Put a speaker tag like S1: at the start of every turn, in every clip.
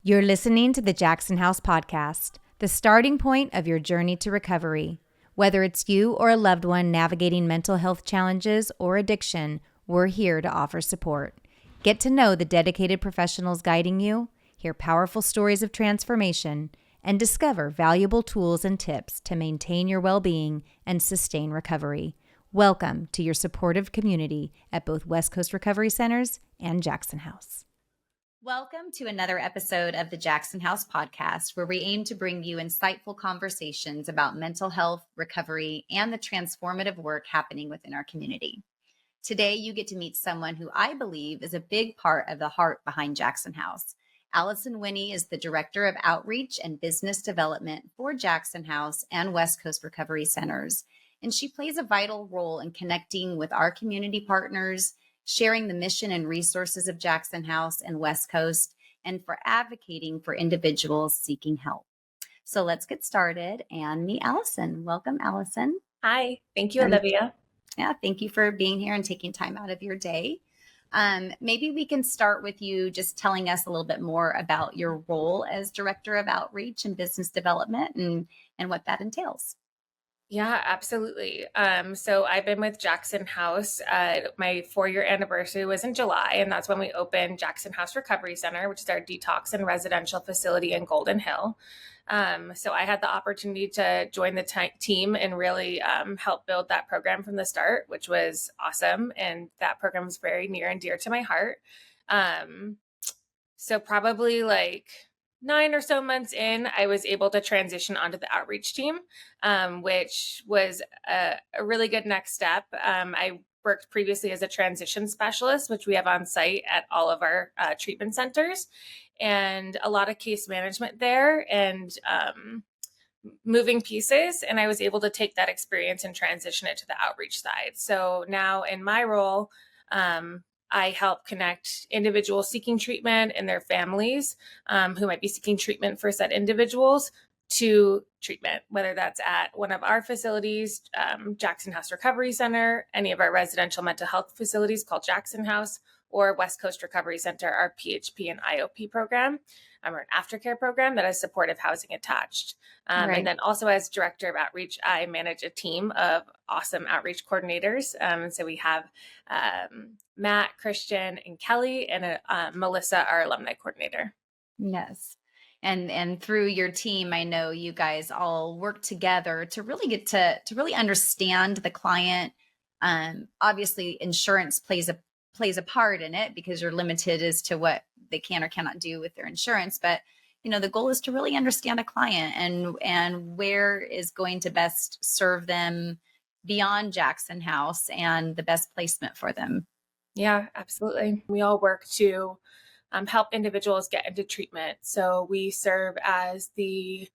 S1: You're listening to the Jackson House Podcast, the starting point of your journey to recovery. Whether it's you or a loved one navigating mental health challenges or addiction, we're here to offer support. Get to know the dedicated professionals guiding you, hear powerful stories of transformation, and discover valuable tools and tips to maintain your well-being and sustain recovery. Welcome to your supportive community at both West Coast Recovery Centers and Jackson House. Welcome to another episode of the Jackson House Podcast, where we aim to bring you insightful conversations about mental health, recovery, and the transformative work happening within our community. Today, you get to meet someone who I believe is a big part of the heart behind Jackson House. Allyson Winne is the Director of Outreach and Business Development for Jackson House and West Coast Recovery Centers, and she plays a vital role in connecting with our community partners, sharing the mission and resources of Jackson House and West Coast, and for advocating for individuals seeking help. So let's get started and meet Allyson. Welcome, Allyson.
S2: Hi. Thank you, Olivia.
S1: Thank you for being here and taking time out of your day. Maybe we can start with you just telling us a little bit more about your role as Director of Outreach and Business Development and what that entails.
S2: Yeah, absolutely. So I've been with Jackson House. My 4-year anniversary was in July, and that's when we opened Jackson House Recovery Center, which is our detox and residential facility in Golden Hill. So I had the opportunity to join the team and really help build that program from the start, which was awesome. And that program was very near and dear to my heart. So probably like 9 or so months in, I was able to transition onto the outreach team, which was a really good next step. I worked previously as a transition specialist, which we have on site at all of our treatment centers, and a lot of case management there and moving pieces. And I was able to take that experience and transition it to the outreach side. So now in my role, I help connect individuals seeking treatment and their families who might be seeking treatment for said individuals to treatment, whether that's at one of our facilities, Jackson House Recovery Center, any of our residential mental health facilities called Jackson House, or West Coast Recovery Center, our PHP and IOP program, or an aftercare program that has supportive housing attached.
S1: Right.
S2: And then also as Director of Outreach, I manage a team of awesome outreach coordinators. And so we have Matt, Christian, and Kelly, and Melissa, our alumni coordinator.
S1: Yes. And through your team, I know you guys all work together to really get to really understand the client. Obviously, insurance plays a part in it because you're limited as to what they can or cannot do with their insurance. But the goal is to really understand a client and where is going to best serve them beyond Jackson House and the best placement for them.
S2: Yeah, absolutely. We all work to help individuals get into treatment. So we serve as the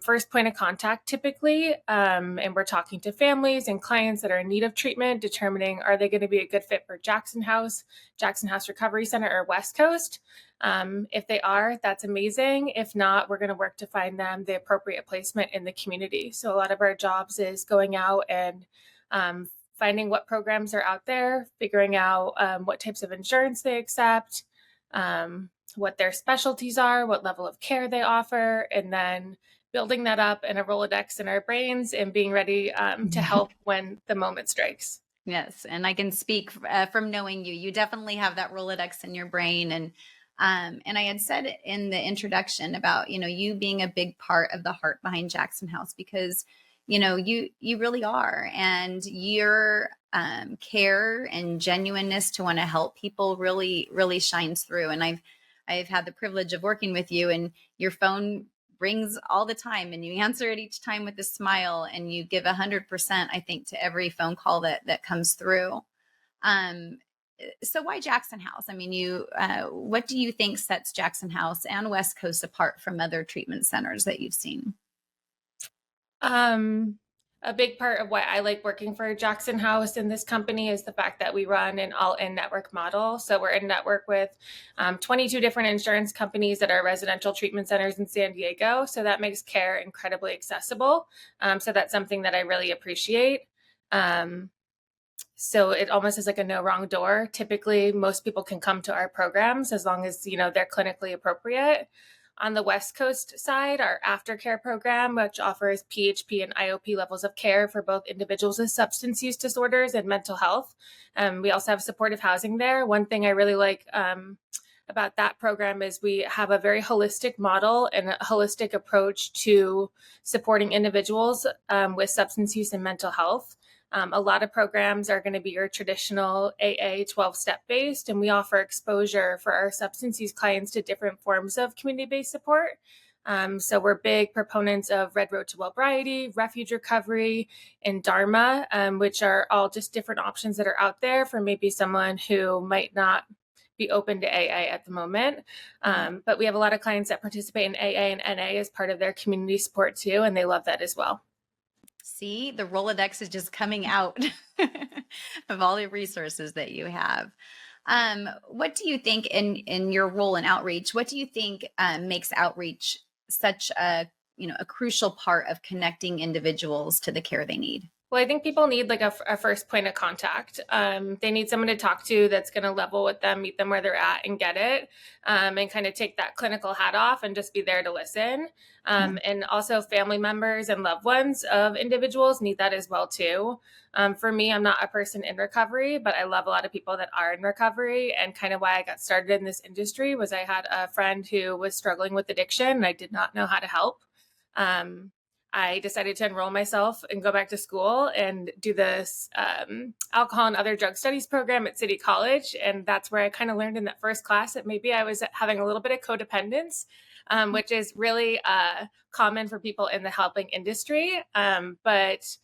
S2: first point of contact typically, and we're talking to families and clients that are in need of treatment, determining are they going to be a good fit for Jackson House Recovery Center, or West Coast. If they are, that's amazing. If not, we're going to work to find them the appropriate placement in the community. So a lot of our jobs is going out and finding what programs are out there, figuring out what types of insurance they accept, what their specialties are, what level of care they offer, and then building that up in a Rolodex in our brains and being ready to help when the moment strikes.
S1: Yes. And I can speak from knowing you. You definitely have that Rolodex in your brain. And I had said in the introduction about, you being a big part of the heart behind Jackson House, because, you really are. And your care and genuineness to want to help people really, really shines through. And I've had the privilege of working with you, and your phone rings all the time and you answer it each time with a smile, and you give 100%, I think, to every phone call that comes through. So why Jackson House? I mean, what do you think sets Jackson House and West Coast apart from other treatment centers that you've seen?
S2: A big part of why I like working for Jackson House in this company is the fact that we run an all-in network model. So we're in network with 22 different insurance companies that are residential treatment centers in San Diego. So that makes care incredibly accessible. So that's something that I really appreciate. So it almost is like a no wrong door. Typically, most people can come to our programs as long as, they're clinically appropriate. On the West Coast side, our aftercare program, which offers PHP and IOP levels of care for both individuals with substance use disorders and mental health. We also have supportive housing there. One thing I really like about that program is we have a very holistic model and a holistic approach to supporting individuals with substance use and mental health. A lot of programs are going to be your traditional AA 12-step based, and we offer exposure for our substance use clients to different forms of community-based support. So we're big proponents of Red Road to Wellbriety, Refuge Recovery, and Dharma, which are all just different options that are out there for maybe someone who might not be open to AA at the moment. But we have a lot of clients that participate in AA and NA as part of their community support too, and they love that as well.
S1: See, the Rolodex is just coming out of all the resources that you have. What do you think in your role in outreach, what do you think makes outreach such a crucial part of connecting individuals to the care they need?
S2: Well, I think people need like a first point of contact. They need someone to talk to that's going to level with them, meet them where they're at and get it, and kind of take that clinical hat off and just be there to listen. And also family members and loved ones of individuals need that as well too. For me, I'm not a person in recovery, but I love a lot of people that are in recovery. And kind of why I got started in this industry was I had a friend who was struggling with addiction and I did not know how to help. I decided to enroll myself and go back to school and do this alcohol and other drug studies program at City College. And that's where I kind of learned in that first class that maybe I was having a little bit of codependence, which is really common for people in the helping industry. But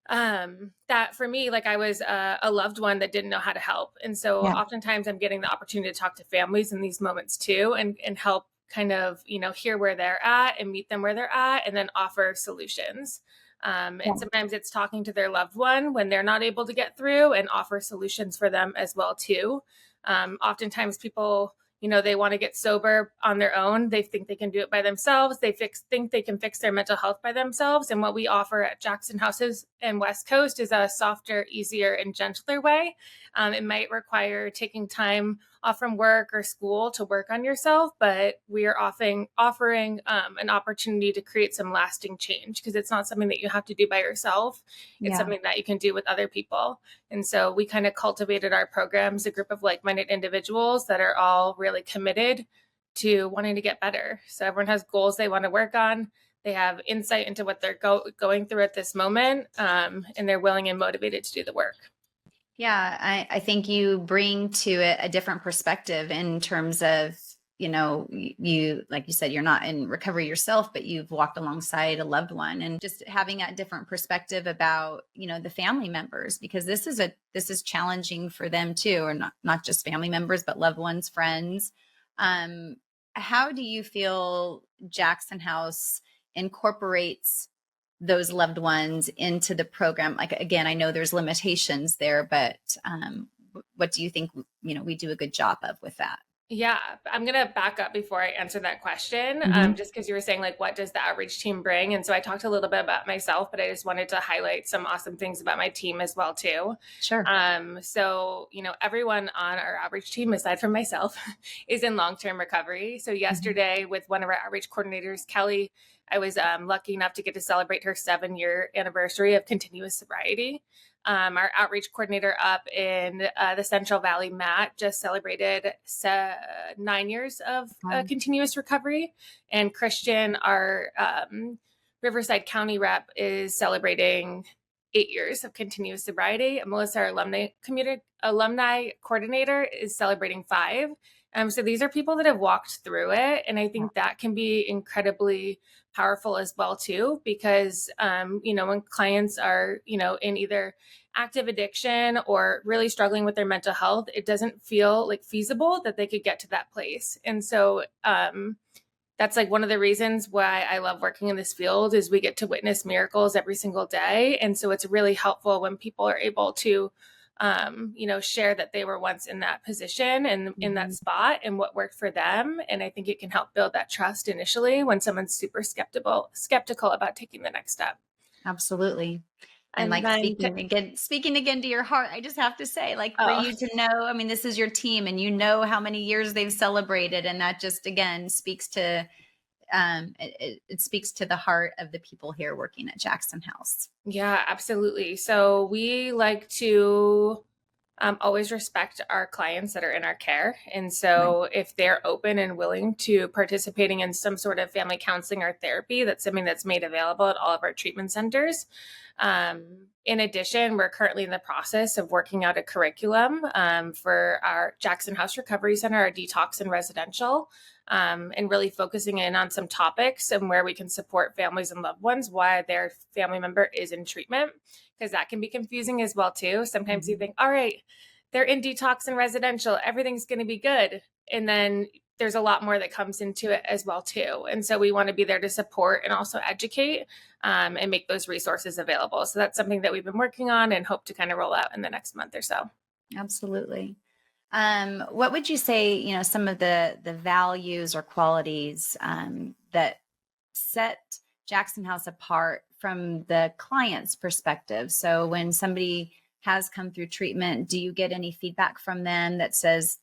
S2: that for me, like I was a loved one that didn't know how to help. And so oftentimes I'm getting the opportunity to talk to families in these moments too and help kind of, hear where they're at and meet them where they're at and then offer solutions. And sometimes it's talking to their loved one when they're not able to get through and offer solutions for them as well too. Oftentimes people, they want to get sober on their own. They think they can do it by themselves. They think they can fix their mental health by themselves. And what we offer at Jackson Houses and West Coast is a softer, easier, and gentler way. It might require taking time off from work or school to work on yourself, but we are offering an opportunity to create some lasting change because it's not something that you have to do by yourself. It's something that you can do with other people. And so we kind of cultivated our programs, a group of like-minded individuals that are all really committed to wanting to get better. So everyone has goals they want to work on. They have insight into what they're going through at this moment, and they're willing and motivated to do the work.
S1: Yeah, I think you bring to it a different perspective in terms of, you, like you said, you're not in recovery yourself, but you've walked alongside a loved one and just having a different perspective about, the family members, because this is challenging for them too, or not just family members, but loved ones, friends. How do you feel Jackson House incorporates those loved ones into the program? Like, again, I know there's limitations there, but what do you think, we do a good job of with that?
S2: Yeah, I'm going to back up before I answer that question, just because you were saying, like, what does the outreach team bring? And so I talked a little bit about myself, but I just wanted to highlight some awesome things about my team as well, too.
S1: Sure.
S2: So, everyone on our outreach team, aside from myself, is in long-term recovery. So yesterday with one of our outreach coordinators, Kelly, I was lucky enough to get to celebrate her 7-year anniversary of continuous sobriety. Our outreach coordinator up in the Central Valley, Matt, just celebrated 9 years of continuous recovery. And Christian, our Riverside County rep, is celebrating 8 years of continuous sobriety. And Melissa, our alumni coordinator, is celebrating 5. So these are people that have walked through it. And I think that can be incredibly powerful as well, too, because, when clients are, in either active addiction or really struggling with their mental health, it doesn't feel like feasible that they could get to that place. And so that's like one of the reasons why I love working in this field is we get to witness miracles every single day. And so it's really helpful when people are able to share that they were once in that position and in that spot and what worked for them. And I think it can help build that trust initially when someone's super skeptical about taking the next step.
S1: Absolutely. And
S2: And
S1: like
S2: then,
S1: speaking again to your heart, I just have to say, like, for
S2: oh,
S1: you to know, I mean, this is your team and you know how many years they've celebrated. And that just, again, speaks to, it speaks to the heart of the people here working at Jackson House.
S2: yeah, absolutely. So we like to always respect our clients that are in our care. And
S1: Right.
S2: so if they're open and willing to participating in some sort of family counseling or therapy, that's something that's made available at all of our treatment centers. In addition, we're currently in the process of working out a curriculum for our Jackson House Recovery Center, our detox and residential, and really focusing in on some topics and where we can support families and loved ones while their family member is in treatment, because that can be confusing as well too. Sometimes you
S1: Mhm.
S2: think, all right, they're in detox and residential, everything's going to be good, and then there's a lot more that comes into it as well too. And so we want to be there to support and also educate, and make those resources available. So that's something that we've been working on and hope to kind of roll out in the next month or so.
S1: Absolutely. What would you say, some of the values or qualities that set Jackson House apart from the client's perspective? So when somebody has come through treatment, do you get any feedback from them that says,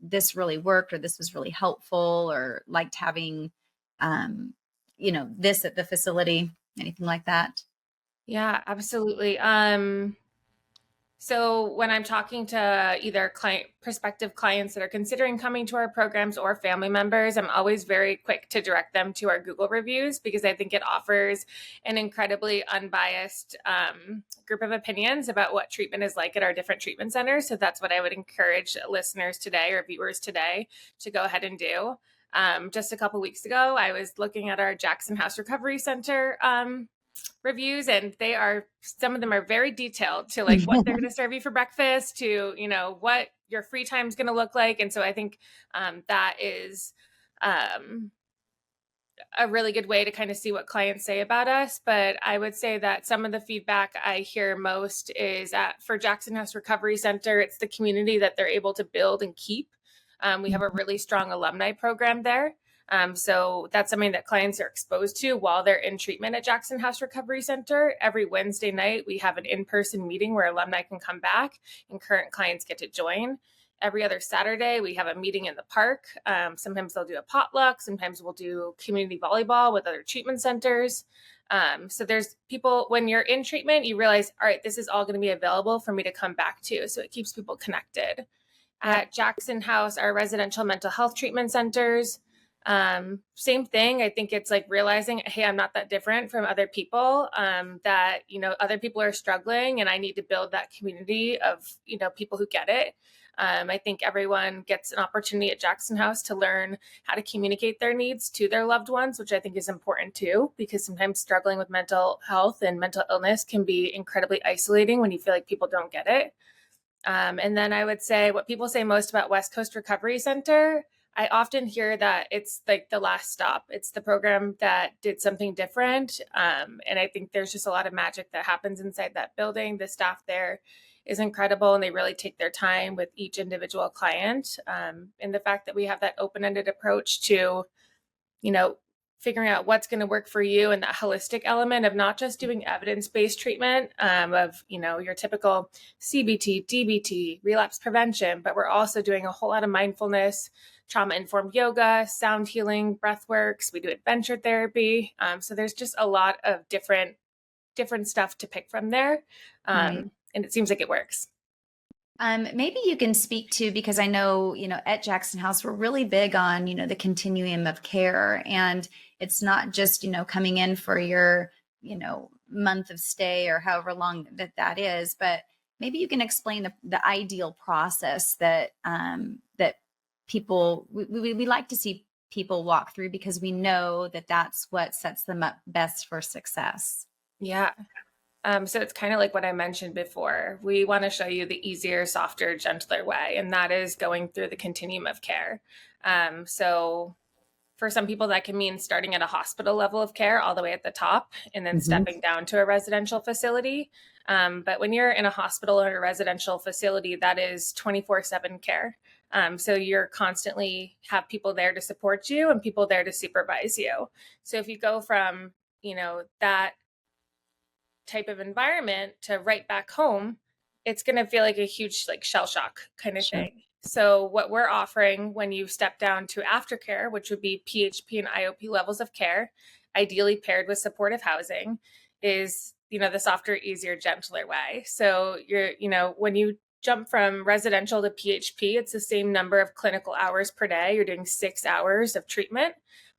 S1: this really worked, or this was really helpful, or liked having, this at the facility, anything like that?
S2: Yeah, absolutely. So when I'm talking to either prospective clients that are considering coming to our programs or family members, I'm always very quick to direct them to our Google reviews, because I think it offers an incredibly unbiased group of opinions about what treatment is like at our different treatment centers. So that's what I would encourage listeners today or viewers today to go ahead and do. Just a couple weeks ago, I was looking at our Jackson House Recovery Center reviews, and some of them are very detailed to like what they're going to serve you for breakfast, to what your free time is going to look like. And so I think that is um, a really good way to kind of see what clients say about us. But I would say that some of the feedback I hear most is for Jackson House Recovery Center, it's the community that they're able to build and keep. We have a really strong alumni program there. So that's something that clients are exposed to while they're in treatment at Jackson House Recovery Center. Every Wednesday night, we have an in-person meeting where alumni can come back and current clients get to join. Every other Saturday, we have a meeting in the park. Sometimes they'll do a potluck. Sometimes we'll do community volleyball with other treatment centers. So there's people, when you're in treatment, you realize, all right, this is all going to be available for me to come back to. So it keeps people connected.
S1: Yep.
S2: At Jackson House, our residential mental health treatment centers, same thing. I think it's like realizing, hey, I'm not that different from other people, that, other people are struggling, and I need to build that community of, people who get it. I think everyone gets an opportunity at Jackson House to learn how to communicate their needs to their loved ones, which I think is important too, because sometimes struggling with mental health and mental illness can be incredibly isolating when you feel like people don't get it. And then I would say what people say most about West Coast Recovery Center, I often hear that it's like the last stop. It's the program that did something different. And I think there's just a lot of magic that happens inside that building. The staff there is incredible, and they really take their time with each individual client. And the fact that we have that open-ended approach to, you know, figuring out what's going to work for you, and that holistic element of not just doing evidence-based treatment of, your typical CBT, DBT, relapse prevention, but we're also doing a whole lot of mindfulness, trauma-informed yoga, sound healing, breath works. We do adventure therapy. So there's just a lot of different stuff to pick from there.
S1: Right.
S2: And it seems like it works.
S1: Maybe you can speak to, because I know, at Jackson House, we're really big on, the continuum of care. And it's not just, coming in for your, month of stay or however long that is, but maybe you can explain the ideal process that, that people, we like to see people walk through, because we know that that's what sets them up best for success.
S2: Yeah. So it's kind of like what I mentioned before. We want to show you the easier, softer, gentler way, and that is going through the continuum of care. So for some people, that can mean starting at a hospital level of care all the way at the top, and then stepping down to a residential facility. But when you're in a hospital or a residential facility, that is 24/7 care. So you're constantly have people there to support you and people there to supervise you. So if you go from, that type of environment to right back home, it's going to feel like a huge like shell shock kind of
S1: Sure.
S2: thing. So what we're offering when you step down to aftercare, which would be PHP and IOP levels of care, ideally paired with supportive housing, is, the softer, easier, gentler way. So when you jump from residential to PHP, it's the same number of clinical hours per day. You're doing 6 hours of treatment,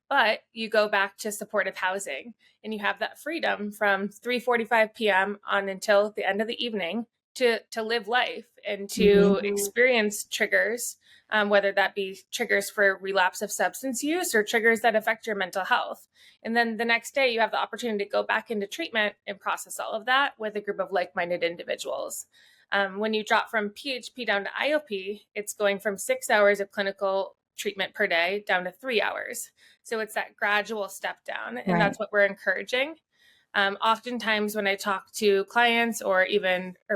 S2: but you go back to supportive housing and you have that freedom from 3:45 p.m. on until the end of the evening to live life and to experience triggers, whether that be triggers for relapse of substance use or triggers that affect your mental health. And then the next day, you have the opportunity to go back into treatment and process all of that with a group of like-minded individuals. When you drop from PHP down to IOP, it's going from 6 hours of clinical treatment per day down to 3 hours. So it's that gradual step down, and that's what we're encouraging. Oftentimes when I talk to clients or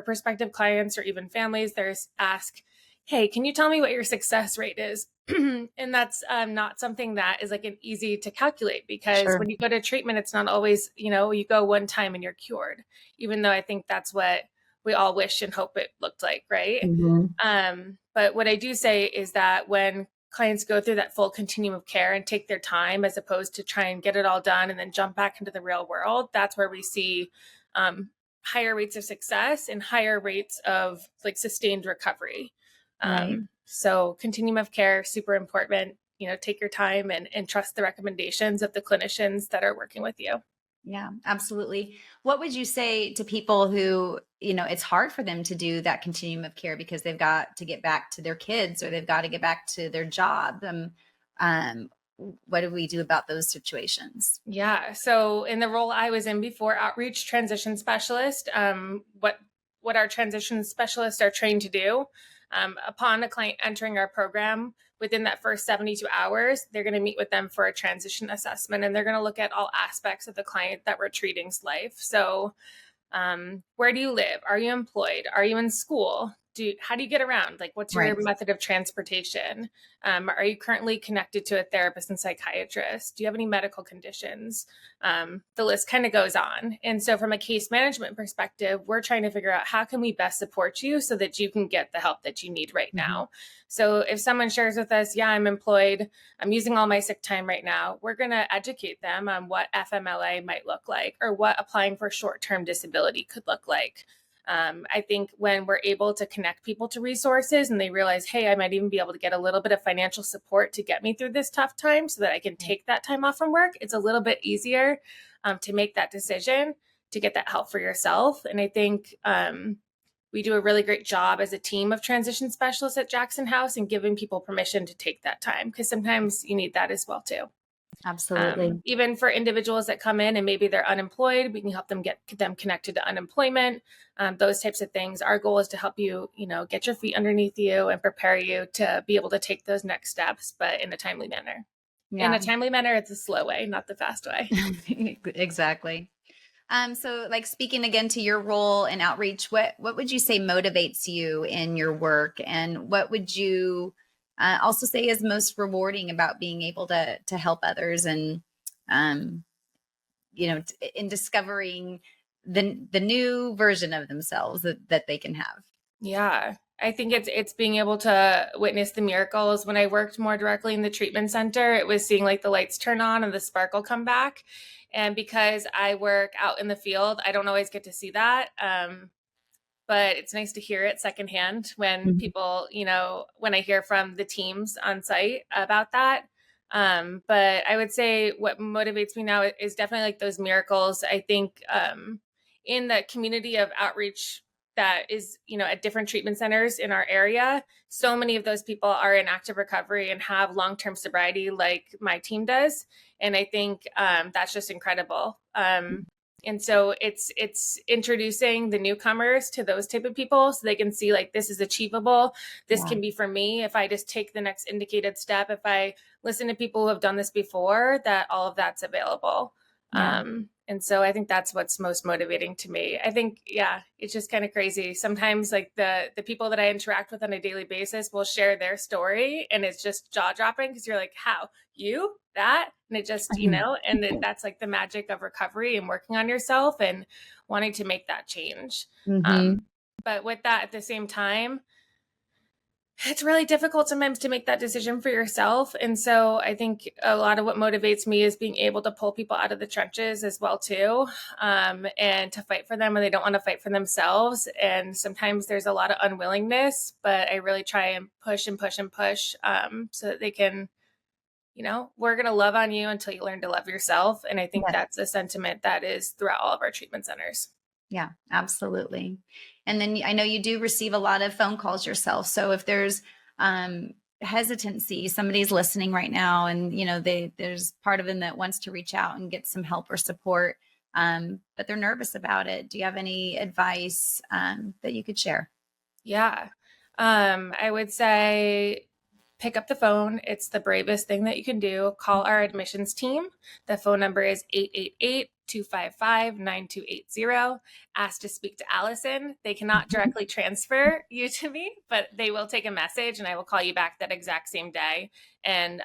S2: prospective clients or even families, there's ask, hey, can you tell me what your success rate is? And that's not something that is like an easy to calculate, because when you go to treatment, it's not always, you go one time and you're cured, even though I think that's what we all wish and hope it looked like, right? But what I do say is that when clients go through that full continuum of care and take their time, as opposed to try and get it all done and then jump back into the real world, that's where we see higher rates of success and higher rates of like sustained recovery. So continuum of care, super important. Take your time and trust the recommendations of the clinicians that are working with you.
S1: Yeah, absolutely. What would you say to people who, it's hard for them to do that continuum of care because they've got to get back to their kids or they've got to get back to their job? What do we do about those situations?
S2: Yeah. So in the role I was in before, outreach transition specialist, what our transition specialists are trained to do, upon a client entering our program, within that first 72 hours, they're going to meet with them for a transition assessment, and they're going to look at all aspects of the client that we're treating's life. So where do you live? Are you employed? Are you in school? How do you get around? Like, what's your method of transportation? Are you currently connected to a therapist and psychiatrist? Do you have any medical conditions? The list kind of goes on. And so from a case management perspective, we're trying to figure out how can we best support you so that you can get the help that you need right now. So if someone shares with us, yeah, I'm employed, I'm using all my sick time right now, we're going to educate them on what FMLA might look like or what applying for short-term disability could look like. I think when we're able to connect people to resources and they realize, hey, I might even be able to get a little bit of financial support to get me through this tough time so that I can take that time off from work, it's a little bit easier to make that decision to get that help for yourself. And I think we do a really great job as a team of transition specialists at Jackson House and giving people permission to take that time, because sometimes you need that as well too.
S1: Absolutely.
S2: Even for individuals that come in and maybe they're unemployed, we can help them get them connected to unemployment, those types of things. Our goal is to help you, get your feet underneath you and prepare you to be able to take those next steps, but in a timely manner. In a timely manner, it's a slow way, not the fast way.
S1: Exactly. So like speaking again to your role in outreach, what would you say motivates you in your work? And what would you also say is most rewarding about being able to help others and, in discovering the new version of themselves that they can have?
S2: Yeah. I think it's being able to witness the miracles. When I worked more directly in the treatment center, it was seeing like the lights turn on and the sparkle come back. And because I work out in the field, I don't always get to see that. But it's nice to hear it secondhand when people, when I hear from the teams on site about that. But I would say what motivates me now is definitely like those miracles. I think in the community of outreach that is, at different treatment centers in our area, so many of those people are in active recovery and have long-term sobriety like my team does. And I think that's just incredible. And so it's introducing the newcomers to those type of people so they can see like, this is achievable. This can be for me if I just take the next indicated step. If I listen to people who have done this before, that all of that's available. And so I think that's what's most motivating to me. I think, it's just kind of crazy. Sometimes like the people that I interact with on a daily basis will share their story and it's just jaw dropping because you're like, how? You? That? And it just, you know, and that's like the magic of recovery and working on yourself and wanting to make that change.
S1: Mm-hmm.
S2: But with that, at the same time, it's really difficult sometimes to make that decision for yourself. And so I think a lot of what motivates me is being able to pull people out of the trenches as well too, and to fight for them when they don't want to fight for themselves. And sometimes there's a lot of unwillingness, but I really try and push and push and push, so that they can, you know, we're going to love on you until you learn to love yourself. And I think that's a sentiment that is throughout all of our treatment centers.
S3: Yeah, absolutely. And then I know you do receive a lot of phone calls yourself. So if there's hesitancy, somebody's listening right now and, you know, there's part of them that wants to reach out and get some help or support, but they're nervous about it. Do you have any advice that you could share?
S2: Yeah. I would say pick up the phone. It's the bravest thing that you can do. Call our admissions team. The phone number is 888-255-9280. Ask to speak to Allyson. They cannot directly transfer you to me, but they will take a message and I will call you back that exact same day and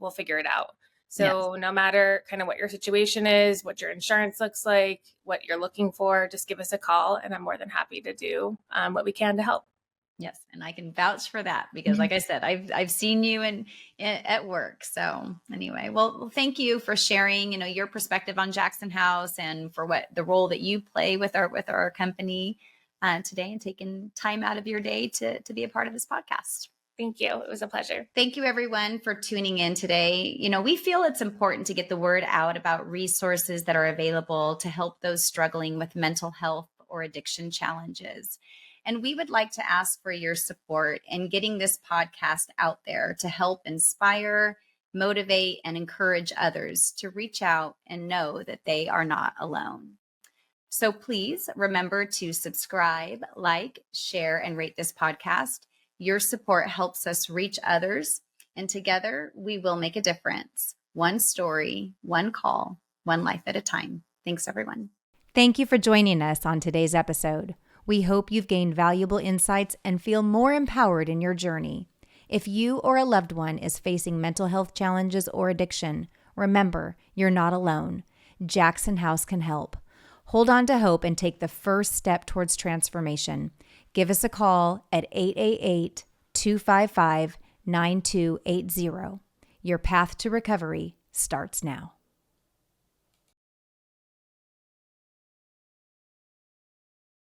S2: we'll figure it out. So no matter kind of what your situation is, what your insurance looks like, what you're looking for, just give us a call and I'm more than happy to do what we can to help.
S3: Yes. And I can vouch for that because like I said, I've seen you at work. So anyway, well, thank you for sharing, you know, your perspective on Jackson House and for what the role that you play with our company today and taking time out of your day to be a part of this podcast.
S2: Thank you. It was a pleasure.
S3: Thank you everyone for tuning in today. You know, we feel it's important to get the word out about resources that are available to help those struggling with mental health or addiction challenges. And we would like to ask for your support in getting this podcast out there to help inspire, motivate, and encourage others to reach out and know that they are not alone. So please remember to subscribe, like, share, and rate this podcast. Your support helps us reach others, and together we will make a difference. One story, one call, one life at a time. Thanks, everyone.
S1: Thank you for joining us on today's episode. We hope you've gained valuable insights and feel more empowered in your journey. If you or a loved one is facing mental health challenges or addiction, remember, you're not alone. Jackson House can help. Hold on to hope and take the first step towards transformation. Give us a call at 888-255-9280. Your path to recovery starts now.